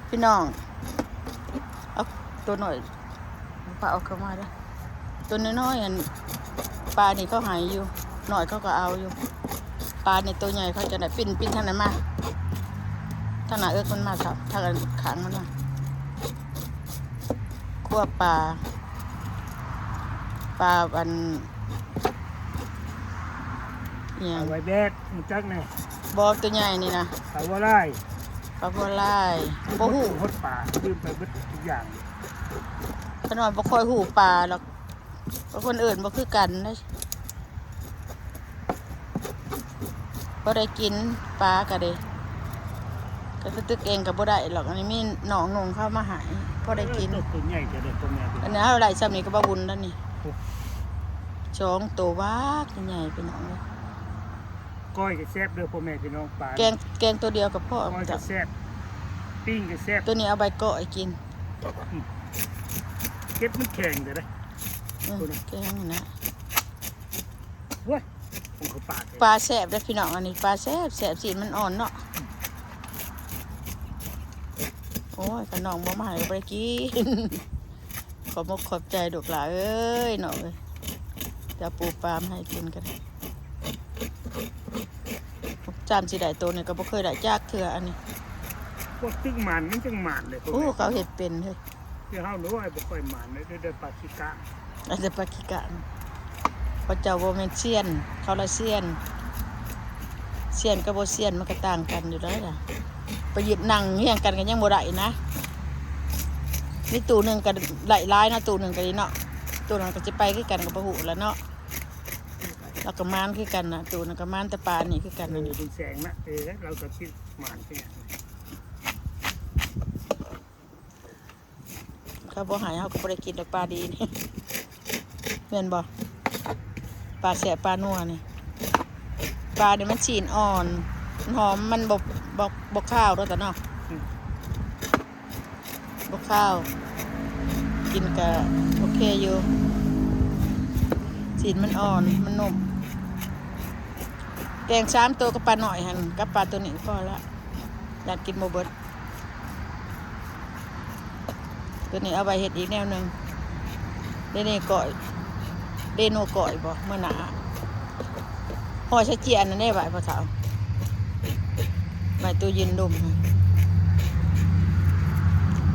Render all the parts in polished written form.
พี่น้องเอาตัวหน่อยปลาเอาเข้ามาด้วยตัวน้อยๆอันปลานี่เขาหายอยู่หน่อยเขาก็เอาอยู่ปลาในตัวใหญ่เขาจะได้ปิ้นทางนั้นมาทางไหนมันมาครับทางขังมันมาคั่วปลาอันเนี่ย เอาไว้แบกมันจักแน่ บอตัวใหญ่นี่นะ เอาว่าไล่ ปลาบัวลายบ่หู ฮดป่ายืมไปเบิดทุกอย่าง ขนมบ่ค่อยหูปลาหรอกเพราะคนอื่นบ่คือกันนะบ่ได้กินปลาก็ได้ก็ตึกเองก็บ่ได้หรอกอันนี้มีหนองนงเข้ามาหายพอได้กิน ตัวใหญ่จะได้ตัวแม่ อันนี้เท่าไหร่ซ้ำนี่ก็บ่บุญแล้วนี่ช้องตัววากใหญ่เป็นหนองเลย ก้อยก็แซ่บเด้อพ่อแม่พี่น้องปลา แกงตัวเดียวกับพ่อ ก้อยก็แซ่บปิ้งก็แซ่บ ตัวนี้เอาใบเกาะให้กิน เก็บมันแข็งเด้อ แกงนี่นะ เว้ยผมเขาปาด ปลาแซ่บได้อพี่น้องอันนี้ปลาแซ่บสีมันอ่อนเนาะโอ้ยขนมบ่มาให้บ่ได้กิน ขอบใจดอกหลาเอ้ยเนาะเอ้ยจะปูปลาให้กินกันจานสิได้ตัวนี่ก็บ่เคยได้จากเทื่ออันนี้ พวกตึกหมันมันจังหมันเลย โอ้เขาเฮ็ดเป็นเฮ้ย ที่เฮารู้ว่าบ่ค่อยหมันเลยเด้อปลาขี้กะ อาจจะปากิกะพระเจ้าบ่แม่นเซียนเขาละเซียนกับบ่เซียนมันก็ต่างกันอยู่แล้วล่ะไปหยิบนั่งเฮียงกันก็ยังบ่ได้นะมีตู้หนึงก็หลายๆนะตู้หนึงก็ดีเนาะตู้นั้นก็สิไปคือกันก็บ่ฮู้แล้วเนาะแล้วก็มานคือกันน่ะตู้นั้นก็มานแต่ปลานี่คือกันนั่นนี่ เป็นแสงนะเราก็คิดหมันคือ เขาบ่หายเขาก็บ่ได้กินดอกปลาดีนี่ แม่นบ่ปลาแสบปลานัวนี่ปลาเนี่ยมันฉีนอ่อนมันหอมมันบ่ข้าวด้วยแต่เนาะบ่ข้าวกินก็โอเคอยู่ฉีนมันอ่อนมันนุ่มแกง3ตัวกับปลาหน่อยหั่นกับปลาตัวนี้พอละอยากกินบ่เบิดตัวนี้เอาไปเฮ็ดอีกแนวหนึงเดนี่ก่อยเดโนก่อยบ่เมื่อหนาห่อใช้เจียนนั่นได้บ่ายพ่อสาวใบตัวยินดมค่ะ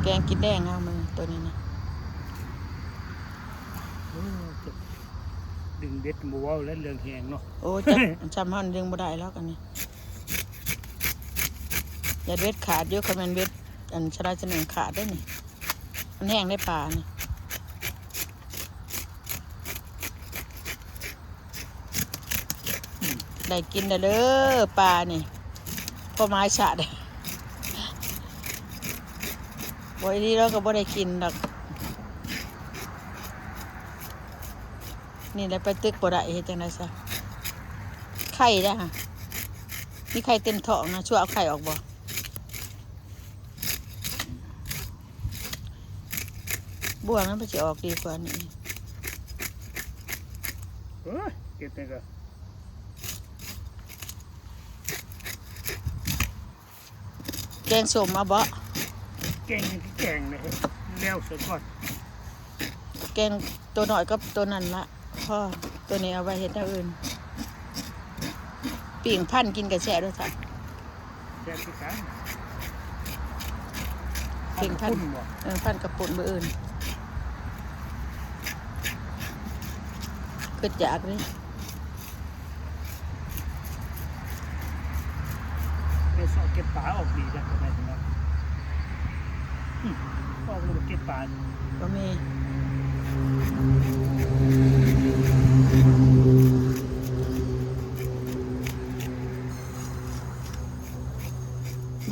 แกงกินแดงเอามันตัวนี้นะ ดึงเบ็ดหมูเอาและเรื่องแหงเนาะ โอ้จักจำมันดึงบ่ได้แล้วกันนี่อย่าเวทขาดเยอะคอมเมนเวทอันชราจะหนึ่งขาดได้นี่มันแห้งได้ปลานี่ได้กินได้เด้อปลานี่พอไม้ฉะได้บ่อยดีเราก็บ่ได้กินดอกนี่แหละไปตึกบ่ได้เฮ็ดจังได๋ซะไข่ได้ค่ะมีไข่เต็มท้องนะช่วยเอาไข่ออกบ่บัวมันสิออกดีกว่านี้ เก็บนี่ก็ แกงส้มมาบ่ แกงเลยแล้วเสร็จก่อน แกงตัวน้อยกับตัวนั้นละพ่อตัวนี้เอาไว้เฮ็ดอย่างอื่นปิ่งพันกินกับแช่ด้วยค่ะ แซ่บที่กัน ปิ่งพัน บ่ พันกับปุ่นมื้ออื่นคืออยากนี่ ในสอบเก็บปลาออกดีจ้ะพ่อแม่พี่น้องออกลูกเก็บปลา บ่มี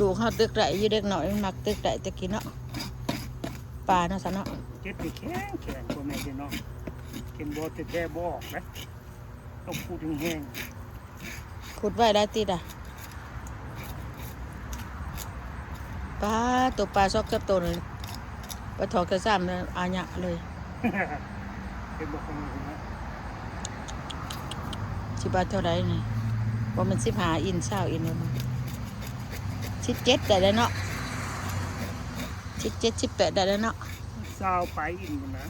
ดูเขาตึกได้อยู่เด็กหน่อยมันมักตึกได้ตะกี้เนาะปลาเนาะซะเนาะ เก็บไปแข็งพ่อแม่พี่น้องเก็บบ่แท้ๆบ่ออกนะต้องพูดแห้ง ขุดไว้ได้ติดอ่ะปลาตัวปลาซอกกับตัวนึงไปถอกกระซ้ำเลยอาญะเลย เก็บบ่คงนะ สิบาทเท่าไรนี่ว่ามัน15 อิน20 อินเลยมั้ง17ได้แล้วเนาะ 17 18ได้แล้วเนาะ ซาวไปอินนะ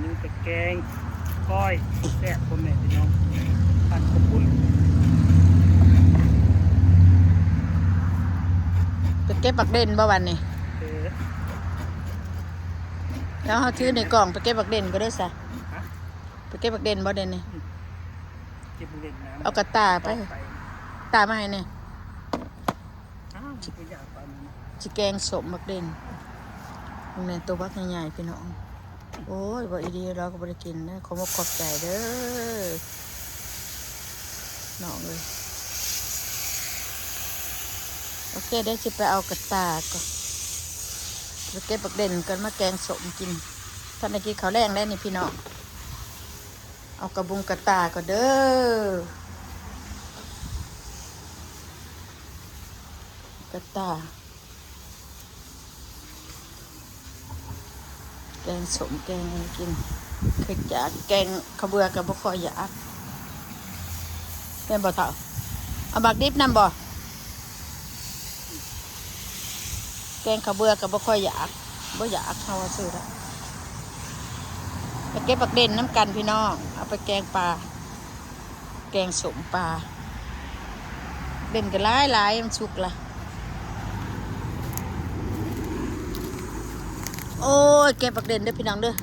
นี่จะแกงก้อยแซ่บพ่อแม่พี่น้องผัดข้าวปุ้น ไปเก็บบักเด่นบ่วันนี้ เออ แล้วเฮาถือในกล่องไปเก็บบักเด่นก็ได้ซะ ฮะ ไปเก็บบักเด่นบ่เด่นนี่ เก็บเล่นน้ำ เอากระตาไปตามาให้นี่ อ้าวไม่อยากไปมันนะ สิแกงสมบักเด่นแม่นตัวบักใหญ่ๆพี่น้องโอ้ยบ่อีดีเราก็บ่ได้กินนะขอมาขอบใจเด้อน้องเอ้ยโอเคเดี๋ยวสิไปเอากระตาก่อนไปเก็บบักเด่นกันมาแกงสมกินท่านได้กินข้าวแรงได้นี่พี่น้องเอากระบุงกระตาก่อนเด้อกระตาแกงสมแกงอะไรกินเคยจากแกงขาวเบือกับบ่ค่อยอยากเป็นบ่เท่าเอาบักดิบนำบ่แกงขาวเบือกับบ่ค่อยอยากบ่อยากเฮาว่าซื้อละไปเก็บบักเด่นน้ำกันพี่น้องเอาไปแกงปลาแกงสมปลาเด่นก็หลายมันสุกละโอ้ยแกงบักเด่นเด้อพี่น้องเด้อ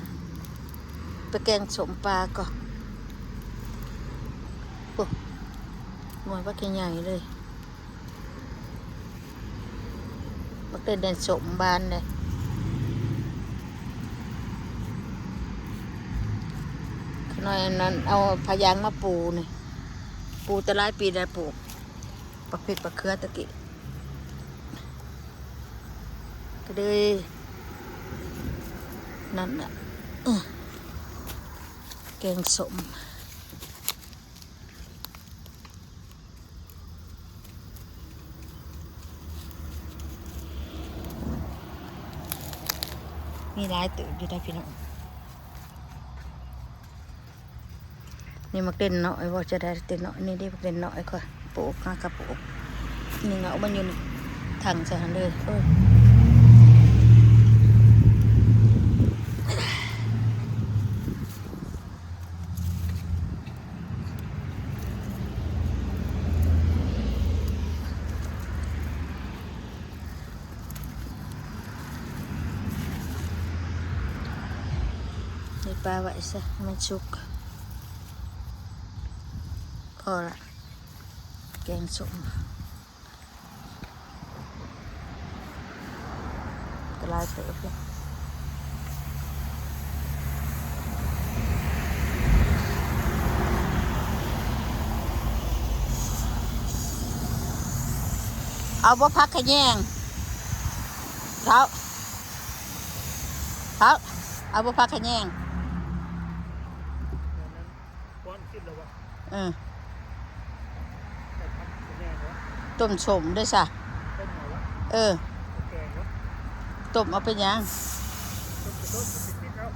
ไปแกงสมปลาก่อนโอ้หน่วยบักใหญ่ๆเลยบักเด่นแดนสมบานเลยขน้อยอันนั้นเอาพะยางมาปูนี่ปูแต่หลายปีได้ปลูกปักพริกปักเขือตะกี้ก็เลยนั่นน่ะแกงสมมีหลายตื่นอยู่ได้พี่น้องนี่มักเด่นเนาะไอ้ว่าจะได้เด่นเนาะนี่ได้มักเด่นเนาะไอ้ค่อยปลูกหากระปลูกนี่เงามันอยู่ในถังใส่หันเลยนี่ปลาไว้ซะมันสุกพอละแกงส้มกระลายเต๋อเลยเอาบ่พักขะแยงเท้าเอาบ่พักขะแยง ก้อนขึ้นแล้ววะ เออ แต่พักแน่วะ ต้มสมด้วยซะ ต้มเหรอวะ เออ แกงวะ ต้มเอาไปยัง ต้มกระโดดติดแล้ว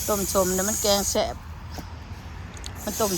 ต้มสมเนี่ยมันแกงแซ่บมันต้ม